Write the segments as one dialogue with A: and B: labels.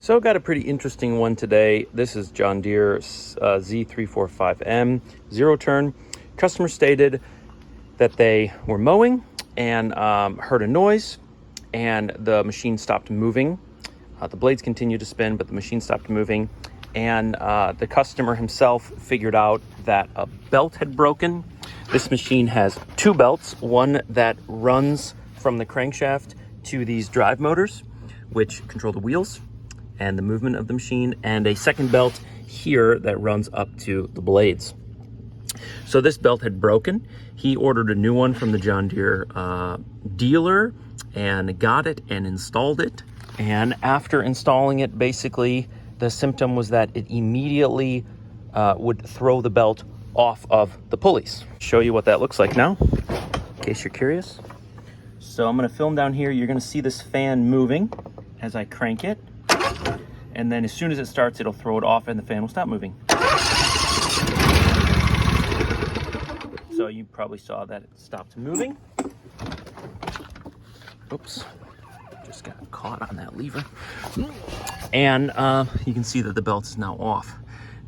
A: So got a pretty interesting one today. This is John Deere Z345M, zero turn. Customer stated that they were mowing and heard a noise and the machine stopped moving. The blades continued to spin, but the machine stopped moving. And the customer himself figured out that a belt had broken. This machine has two belts, one that runs from the crankshaft to these drive motors, which control the wheels and the movement of the machine, and a second belt here that runs up to the blades. So this belt had broken. He ordered a new one from the John Deere dealer and got it and installed it. And after installing it, basically the symptom was that it immediately would throw the belt off of the pulleys. Show you what that looks like now, in case you're curious. So I'm gonna film down here. You're gonna see this fan moving as I crank it. And then as soon as it starts, it'll throw it off and the fan will stop moving. So you probably saw that it stopped moving. Oops, just got caught on that lever. And you can see that the belt is now off.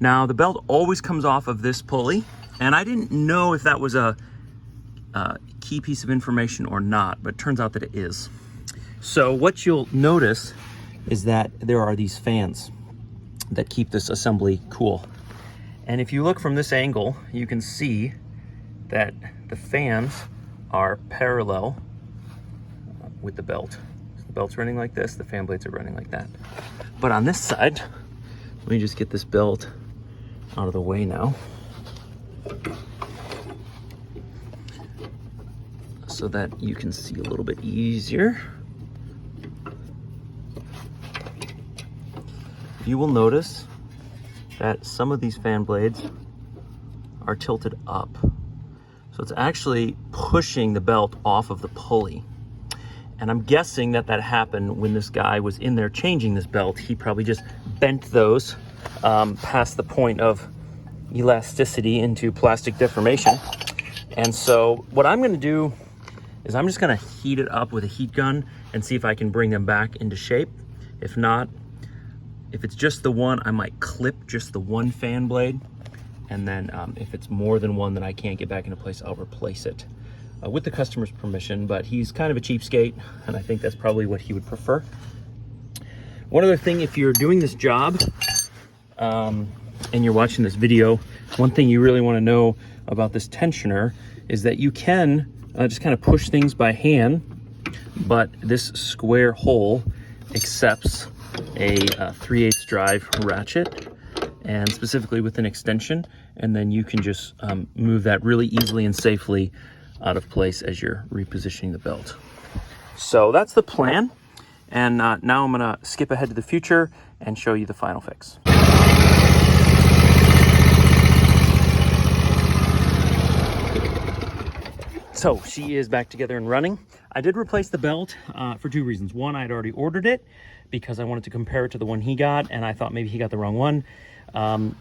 A: Now the belt always comes off of this pulley, and I didn't know if that was a key piece of information or not, but it turns out that it is. So what you'll notice is that there are these fans that keep this assembly cool. And if you look from this angle, you can see that the fans are parallel with the belt. So the belt's running like this, the fan blades are running like that. But on this side, let me just get this belt out of the way now, so that you can see a little bit easier. You will notice that some of these fan blades are tilted up. So it's actually pushing the belt off of the pulley. And I'm guessing that happened when this guy was in there changing this belt. He probably just bent those past the point of elasticity into plastic deformation. And so what I'm gonna do is I'm just gonna heat it up with a heat gun and see if I can bring them back into shape. If not, if it's just the one, I might clip just the one fan blade. And then if it's more than one that I can't get back into place, I'll replace it with the customer's permission. But he's kind of a cheapskate, and I think that's probably what he would prefer. One other thing, if you're doing this job and you're watching this video, one thing you really want to know about this tensioner is that you can just kind of push things by hand, but this square hole accepts a 3/8 drive ratchet, and specifically with an extension, and then you can just move that really easily and safely out of place as you're repositioning the belt. So that's the plan, and now I'm gonna skip ahead to the future and show you the final fix. So she is back together and running. I did replace the belt for two reasons. One, I had already ordered it because I wanted to compare it to the one he got, and I thought maybe he got the wrong one.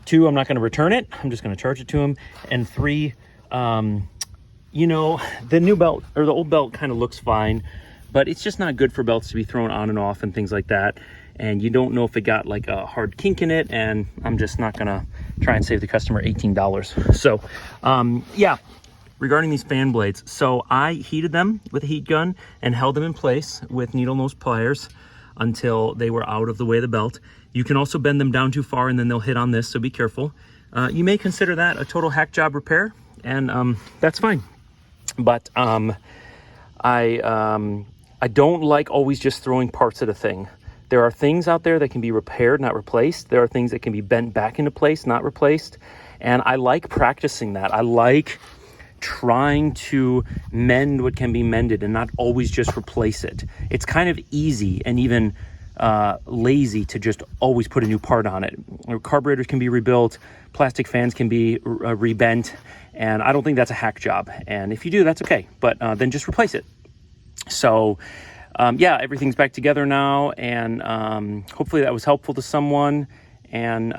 A: Two, I'm not gonna return it. I'm just gonna charge it to him. And three, you know, the new belt or the old belt kind of looks fine, but it's just not good for belts to be thrown on and off and things like that. And you don't know if it got like a hard kink in it, and I'm just not gonna try and save the customer $18. So, yeah. Regarding these fan blades, so I heated them with a heat gun and held them in place with needle nose pliers until they were out of the way of the belt. You can also bend them down too far and then they'll hit on this, so be careful. You may consider that a total hack job repair, and that's fine. But I don't like always just throwing parts at a thing. There are things out there that can be repaired, not replaced. There are things that can be bent back into place, not replaced. And I like practicing that. I like trying to mend what can be mended and not always just replace it. It's kind of easy and even lazy to just always put a new part on it. Carburetors can be rebuilt, plastic fans can be rebent, and I don't think that's a hack job. And if you do, that's okay, but then just replace it. So yeah, everything's back together now, and hopefully that was helpful to someone, and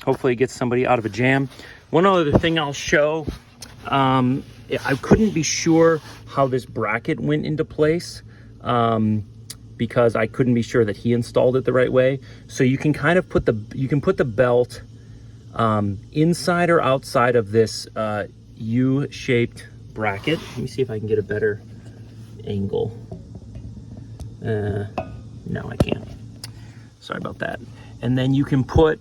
A: hopefully it gets somebody out of a jam. One other thing I'll show, I couldn't be sure how this bracket went into place because I couldn't be sure that he installed it the right way. So you can kind of put the belt inside or outside of this U-shaped bracket. Let me see if I can get a better angle. No, I can't. Sorry about that. And then you can put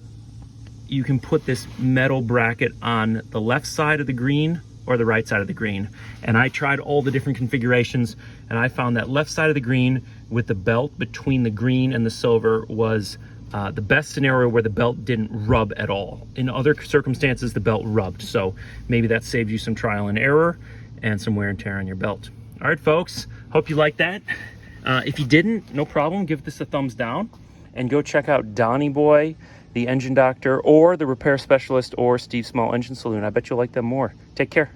A: this metal bracket on the left side of the green or the right side of the green. And I tried all the different configurations, and I found that left side of the green with the belt between the green and the silver was the best scenario, where the belt didn't rub at all. In other circumstances, the belt rubbed. So maybe that saved you some trial and error and some wear and tear on your belt. All right, folks, hope you liked that. If you didn't, no problem, give this a thumbs down and go check out Donnie Boy, the engine doctor, or the repair specialist, or Steve Small Engine Saloon. I bet you'll like them more. Take care.